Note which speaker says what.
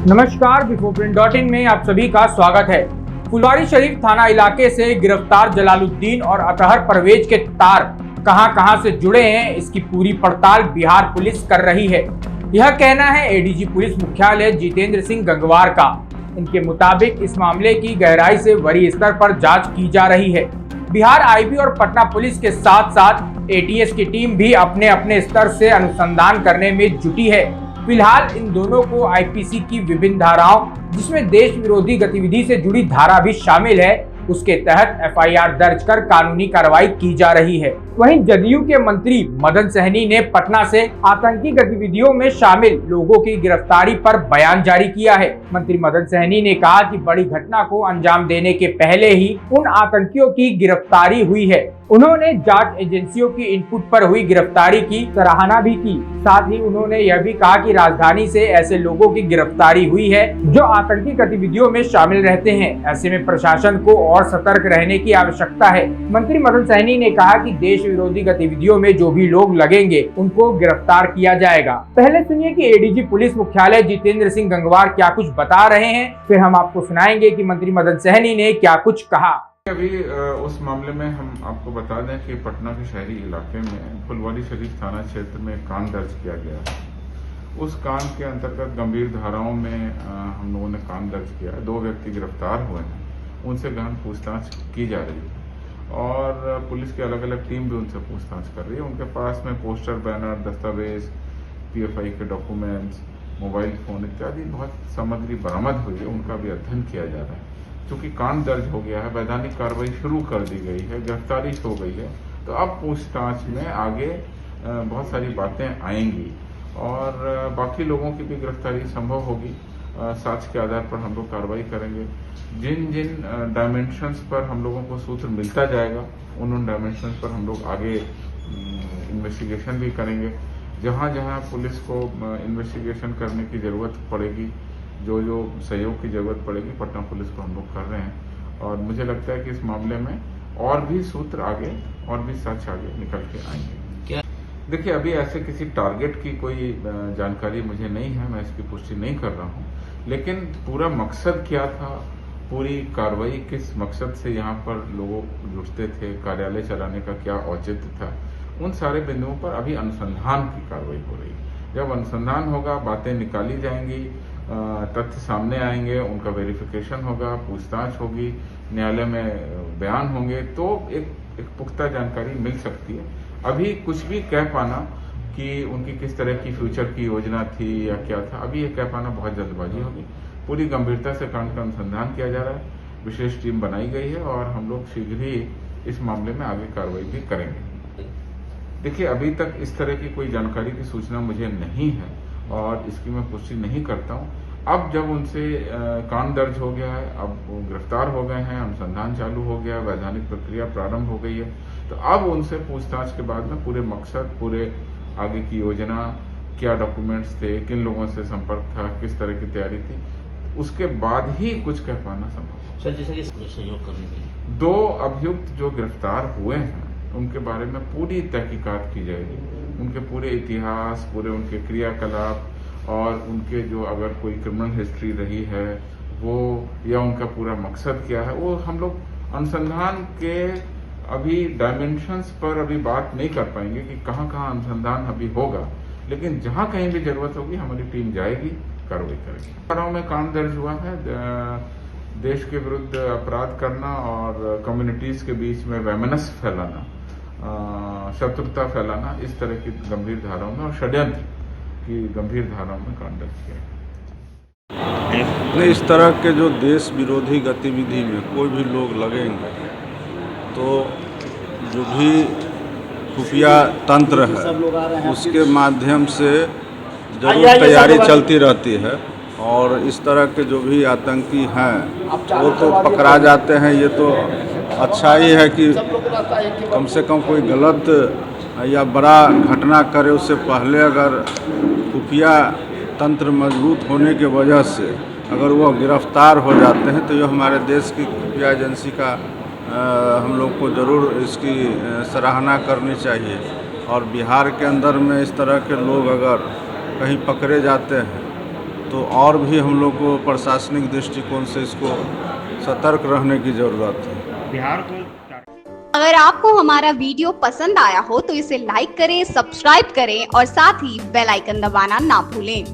Speaker 1: नमस्कार, बिफोरप्रिंट.इन में आप सभी का स्वागत है। फुलवारीशरीफ थाना इलाके से गिरफ्तार जलालुद्दीन और अतहर परवेज के तार कहां से जुड़े हैं, इसकी पूरी पड़ताल बिहार पुलिस कर रही है। यह कहना है एडीजी पुलिस मुख्यालय जितेंद्र सिंह गंगवार का। इनके मुताबिक इस मामले की गहराई से वरीय स्तर पर जांच की जा रही है। बिहार आईबी और पटना पुलिस के साथ साथ एटीएस की टीम भी अपने अपने स्तर से अनुसंधान करने में जुटी है। फिलहाल इन दोनों को आईपीसी की विभिन्न धाराओं, जिसमें देश विरोधी गतिविधि से जुड़ी धारा भी शामिल है, उसके तहत एफआईआर दर्ज कर कानूनी कार्रवाई की जा रही है। वहीं जदयू के मंत्री मदन सहनी ने पटना से आतंकी गतिविधियों में शामिल लोगों की गिरफ्तारी पर बयान जारी किया है। मंत्री मदन सहनी ने कहा कि बड़ी घटना को अंजाम देने के पहले ही उन आतंकियों की गिरफ्तारी हुई है। उन्होंने जांच एजेंसियों की इनपुट पर हुई गिरफ्तारी की सराहना भी की। साथ ही उन्होंने यह भी कहा कि राजधानी से ऐसे लोगों की गिरफ्तारी हुई है जो आतंकी गतिविधियों में शामिल रहते हैं। ऐसे में प्रशासन को और सतर्क रहने की आवश्यकता है। मंत्री मदन सहनी ने कहा कि देश विरोधी गतिविधियों में जो भी लोग लगेंगे उनको गिरफ्तार किया जाएगा। पहले सुनिए कि एडीजी पुलिस मुख्यालय जितेंद्र सिंह गंगवार क्या कुछ बता रहे हैं, फिर हम आपको सुनाएंगे कि मंत्री मदन सहनी ने क्या कुछ कहा।
Speaker 2: अभी उस मामले में हम आपको बता दें कि पटना के शहरी इलाके में फुलवारीशरीफ थाना क्षेत्र में कांड दर्ज किया गया है। उस कांड के अंतर्गत गंभीर धाराओं में हम लोगों ने कांड दर्ज किया है। 2 व्यक्ति गिरफ्तार हुए हैं, उनसे गहन पूछताछ की जा रही है और पुलिस की अलग अलग टीम भी उनसे पूछताछ कर रही है। उनके पास में पोस्टर, बैनर, दस्तावेज, पीएफआई के डॉक्यूमेंट्स, मोबाइल फोन इत्यादि बहुत सामग्री बरामद हुई है, उनका भी अध्ययन किया जा रहा है। चूंकि कांड दर्ज हो गया है, वैधानिक कार्रवाई शुरू कर दी गई है, गिरफ्तारी हो गई है, तो अब पूछताछ में आगे बहुत सारी बातें आएंगी और बाकी लोगों की भी गिरफ्तारी संभव होगी। साक्ष्य के आधार पर हम लोग कार्रवाई करेंगे। जिन जिन डायमेंशंस पर हम लोगों को सूत्र मिलता जाएगा, उन डायमेंशंस पर हम लोग आगे इन्वेस्टिगेशन भी करेंगे। जहां जहां पुलिस को इन्वेस्टिगेशन करने की जरूरत पड़ेगी, जो जो सहयोग की जरूरत पड़ेगी, पटना पुलिस को हम लोग कर रहे हैं और मुझे लगता है कि इस मामले में और भी सूत्र आगे और भी सच आगे निकल के आएंगे। देखिए, अभी ऐसे किसी टारगेट की कोई जानकारी मुझे नहीं है, मैं इसकी पुष्टि नहीं कर रहा हूं, लेकिन पूरा मकसद क्या था, पूरी कार्रवाई किस मकसद से यहाँ पर लोग जुटते थे, कार्यालय चलाने का क्या औचित्य था, उन सारे बिंदुओं पर अभी अनुसंधान की कार्रवाई हो रही है। जब अनुसंधान होगा, बातें निकाली जाएंगी, तथ्य सामने आएंगे, उनका वेरिफिकेशन होगा, पूछताछ होगी, न्यायालय में बयान होंगे, तो एक पुख्ता जानकारी मिल सकती है। अभी कुछ भी कह पाना कि उनकी किस तरह की फ्यूचर की योजना थी या क्या था, अभी ये कह पाना बहुत जल्दबाजी होगी। पूरी गंभीरता से कांड का अनुसंधान किया जा रहा है, विशेष टीम बनाई गई है और हम लोग शीघ्र ही इस मामले में आगे कार्रवाई भी करेंगे। देखिए, अभी तक इस तरह की कोई जानकारी की सूचना मुझे नहीं है और इसकी मैं पुष्टि नहीं करता हूं। अब जब उनसे कांड दर्ज हो गया है, अब वो गिरफ्तार हो गए हैं, अनुसंधान चालू हो गया, वैधानिक प्रक्रिया प्रारंभ हो गई है, तो अब उनसे पूछताछ के बाद में पूरे मकसद, पूरे आगे की योजना, क्या डॉक्यूमेंट्स थे, किन लोगों से संपर्क था, किस तरह की तैयारी थी, उसके बाद ही कुछ कह पाना संभव।
Speaker 3: सर, जैसे कि सहयोग करने के लिए
Speaker 2: 2 अभियुक्त जो गिरफ्तार हुए हैं उनके बारे में पूरी तहकीकात की जाएगी। उनके पूरे इतिहास, पूरे उनके क्रियाकलाप और उनके जो अगर कोई क्रिमिनल हिस्ट्री रही है वो, या उनका पूरा मकसद क्या है, वो हम लोग अनुसंधान के अभी डायमेंशंस पर अभी बात नहीं कर पाएंगे कि कहाँ कहाँ अनुसंधान अभी होगा, लेकिन जहाँ कहीं भी जरूरत होगी हमारी टीम जाएगी, कार्रवाई करेगी। धाराओं में कांड दर्ज हुआ है, देश के विरुद्ध अपराध करना और कम्युनिटीज के बीच में वैमनस फैलाना, शत्रुता फैलाना, इस तरह की गंभीर धाराओं में और षड्यंत्र की गंभीर धाराओं में कांड दर्ज किया
Speaker 4: है। इस तरह के जो देश विरोधी गतिविधि में कोई भी लोग लगेंगे तो जो भी खुफिया तंत्र है उसके माध्यम से जरूर तैयारी चलती रहती है और इस तरह के जो भी आतंकी हैं वो तो पकड़ा जाते हैं। ये तो अच्छा ही है कि कम से कम कोई गलत या बड़ा घटना करे उससे पहले अगर खुफिया तंत्र मजबूत होने की वजह से अगर वो गिरफ्तार हो जाते हैं तो ये हमारे देश की खुफिया एजेंसी का हम लोग को ज़रूर इसकी सराहना करनी चाहिए। और बिहार के अंदर में इस तरह के लोग अगर कहीं पकड़े जाते हैं तो और भी हम लोग को प्रशासनिक दृष्टिकोण से इसको सतर्क रहने की ज़रूरत है।
Speaker 1: बिहार को
Speaker 5: अगर आपको हमारा वीडियो पसंद आया हो तो इसे लाइक करें, सब्सक्राइब करें और साथ ही बेल आइकन दबाना ना भूलें।